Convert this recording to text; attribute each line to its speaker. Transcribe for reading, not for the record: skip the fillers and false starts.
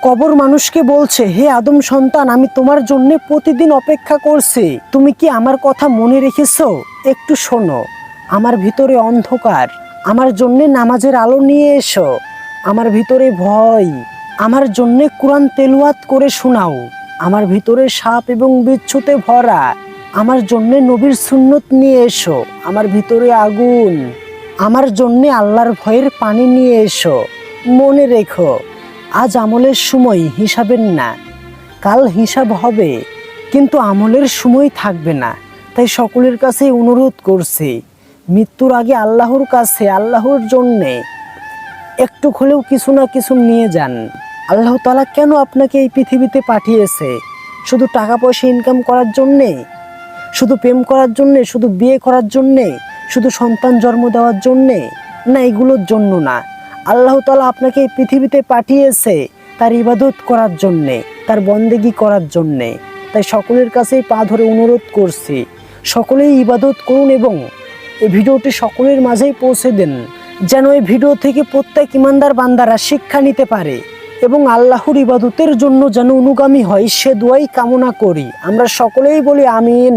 Speaker 1: কবর মানুষকে বলছে, হে আদম সন্তান, আমি তোমার জন্য প্রতিদিন অপেক্ষা করছি, তুমি কি আমার কথা মনে রেখেছো? একটু শোনো, আমার ভিতরে অন্ধকার, আমার জন্য নামাজের আলো নিয়ে এসো। আমার ভিতরে ভয়, আমার জন্য কোরআন তেলাওয়াত করে শোনাও। আমার ভিতরে সাপ এবং বিচ্ছুতে ভরা, আমার জন্য নবীর সুন্নত নিয়ে এসো। আমার ভিতরে আগুন, আমার জন্য আল্লাহর ভয়ের পানি নিয়ে এসো। মনে রেখো, আজ আমলের সময় হিসাবের না, কাল হিসাব হবে, কিন্তু আমলের সময় থাকবে না। তাই সকলের কাছে অনুরোধ করছি, মৃত্যুর আগে আল্লাহর কাছে, আল্লাহর জন্যে একটু হলেও কিছু না কিছু নিয়ে যান। আল্লাহ তাআলা কেন আপনাকে এই পৃথিবীতে পাঠিয়েছে? শুধু টাকা পয়সা ইনকাম করার জন্যে? শুধু প্রেম করার জন্যে? শুধু বিয়ে করার জন্যে? শুধু সন্তান জন্ম দেওয়ার জন্যে? না, এগুলোর জন্য না। আল্লাহ তাআলা আপনাকে এই পৃথিবীতে পাঠিয়েছে তার ইবাদত করার জন্যে, তার বন্দেগী করার জন্যে। তাই সকলের কাছেই পা ধরে অনুরোধ করছি, সকলেই ইবাদত করুন এবং এই ভিডিওটি সকলের মাঝেই পৌঁছে দেন, যেন এই ভিডিও থেকে প্রত্যেক ইমানদার বান্দারা শিক্ষা নিতে পারে এবং আল্লাহর ইবাদতের জন্য যেন অনুগামী হয়, সে দোয়াই কামনা করি। আমরা সকলেই বলি আমিন।